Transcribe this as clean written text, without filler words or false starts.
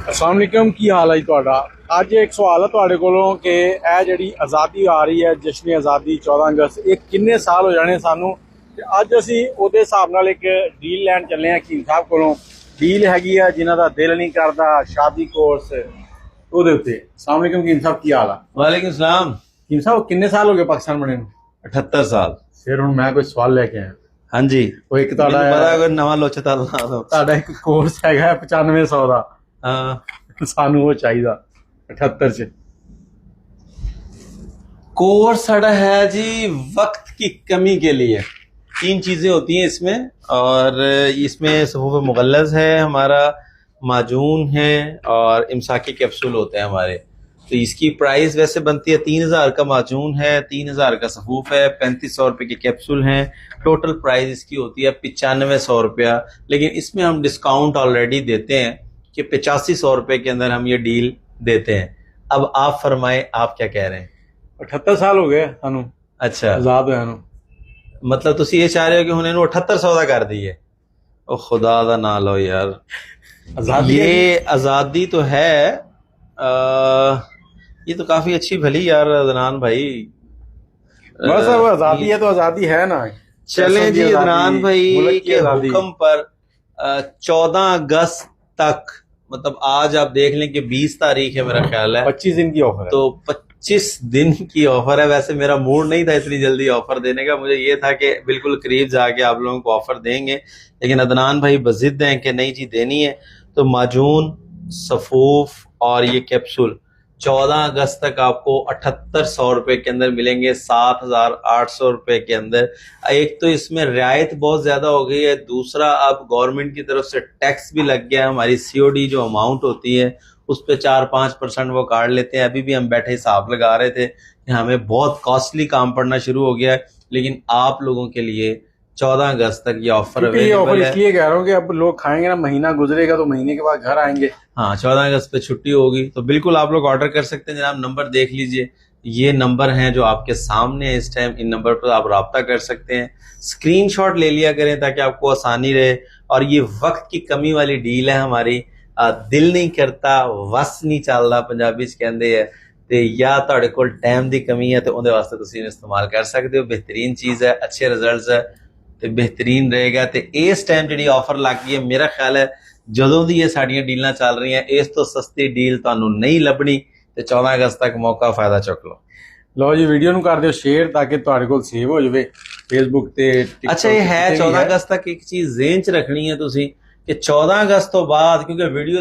अस्सलाम वालेकुम, की हाल है तुहाडा। अज एक सवाल है तुहाडे कोलों कि यह जिहड़ी आज़ादी आ रही है, जश्न आज़ादी 14 अगस्त, ये किन्ने साल हो जाने सानू। अज असी उहदे हिसाब नाल एक डील लैन चले हैं हकीम साहब कोलों। डील हैगी है जिन्हां दा दिल नहीं करदा शादी कोर्स ओहदे उत्ते। अस्सलाम वालेकुम हकीम साहब, की हाल है? वालेकुम सलाम। हकीम साहब किन्ने साल हो गए पाकिस्तान बने नूं? 78 साल। फिर हुण मैं कोई सवाल लेके आया। हाँ जी, वो एक तुहाडा बड़ा कोई नवा लोचा ला दो। तुहाडा एक कोर्स हैगा 9500 दा, हाँ, सानू वो चाहिदा 78 च। कोर्स साड़ा है जी वक्त की कमी के लिए। तीन चीजें होती हैं इसमें, और इसमें सफूफ मुगल्लज़ है हमारा, माजून है और इमसाकी कैप्सूल होते हैं हमारे। तो इसकी प्राइस वैसे बनती है 3000 का माजून है, 3000 का सफूफ है, 3500 रुपये के कैप्सूल हैं। टोटल प्राइस इसकी होती है 9500 रुपया। लेकिन इसमें हम डिस्काउंट ऑलरेडी देते हैं कि 8500 रुपये के अंदर हम ये डील देते हैं। अब आप फरमाएं, आप क्या कह रहे हैं? 78 साल हो गए सानू अच्छा, आजाद होया नू। मतलब तुसी ये चाह रहे हो कि हुणे नू 7800 का कर दिए? ओ खुदा दा ना लो यार, आजादी ये आज़ादी तो है। ये तो काफी अच्छी भली यार अदनान भाई। बस अब आजादी है तो आजादी है ना। चले जी अदनान भाई मुल्क की के आजादी। हुक्म पर 14 अगस्त तक, मतलब आज आप देख लें कि 20 तारीख है मेरा ख्याल है, 25 दिन की ऑफर है। तो 25 दिन की ऑफर है। वैसे मेरा मूड नहीं था इतनी जल्दी ऑफर देने का, मुझे ये था कि बिल्कुल करीब जाके आप लोगों को ऑफर देंगे, लेकिन अदनान भाई बजिद हैं कि नहीं जी देनी है। तो माजून, सफूफ और ये कैप्सूल 14 अगस्त तक आपको 7800 रुपए के अंदर मिलेंगे, 7800 रुपए के अंदर। एक तो इसमें रियायत बहुत ज्यादा हो गई है, दूसरा अब गवर्नमेंट की तरफ से टैक्स भी लग गया है। हमारी सीओडी जो अमाउंट होती है उस पर 4-5% वो काट लेते हैं। अभी भी हम बैठे हिसाब लगा रहे थे कि हमें बहुत कॉस्टली काम पड़ना शुरू हो गया है, लेकिन आप लोगों के लिए 14 अगस्त तक ये ऑफर अवेलेबल है। इसलिए कह रहा हूँ कि अब लोग खाएंगे ना, महीना गुजरेगा तो महीने के बाद घर आएंगे। हाँ, 14 अगस्त पे छुट्टी होगी तो बिल्कुल आप लोग ऑर्डर कर सकते हैं। जनाब नंबर देख लीजिए, ये नंबर हैं जो आपके सामने है इस टाइम। इन नंबर पर आप राब्ता कर सकते हैं, स्क्रीनशॉट ले लिया करें ताकि आपको आसानी रहे। और ये वक्त की कमी वाली डील है हमारी। दिल नहीं करता वस नहीं चलता पंजाबी च कहते हैं। तो या तुहाडे कोल टाइम की कमी है तो उहदे वास्ते तुसीं इहनूं इस्तेमाल कर सकते हो। बेहतरीन चीज़ है, अच्छे रिजल्ट है तो बेहतरीन रहेगा। तो इस टाइम जी ऑफर लग गई है, मेरा ख्याल है ਜਦੋਂ ਦੀ ਇਹ ਸਾਡੀਆਂ ਡੀਲਾਂ ਚੱਲ ਰਹੀਆਂ ਇਸ ਤੋਂ ਸਸਤੀ ਡੀਲ ਤੁਹਾਨੂੰ ਨਹੀਂ ਲੱਭਣੀ। ਤੇ 14 ਅਗਸਤ ਤੱਕ ਮੌਕਾ ਫਾਇਦਾ ਚੁੱਕ ਲਓ। ਲਓ ਜੀ, ਵੀਡੀਓ ਨੂੰ ਕਰ ਦਿਓ ਸ਼ੇਅਰ ਤਾਂ ਕਿ ਤੁਹਾਡੇ ਕੋਲ ਸੇਵ ਹੋ ਜਾਵੇ ਫੇਸਬੁੱਕ ਤੇ TikTok। ਅੱਛਾ, ਇਹ ਹੈ 14 ਅਗਸਤ ਤੱਕ ਇੱਕ ਚੀਜ਼ ਜ਼ੇਨ ਚ ਰੱਖਣੀ ਹੈ ਤੁਸੀਂ ਕਿ 14 ਅਗਸਤ ਤੋਂ ਬਾਅਦ, ਕਿਉਂਕਿ ਵੀਡੀਓ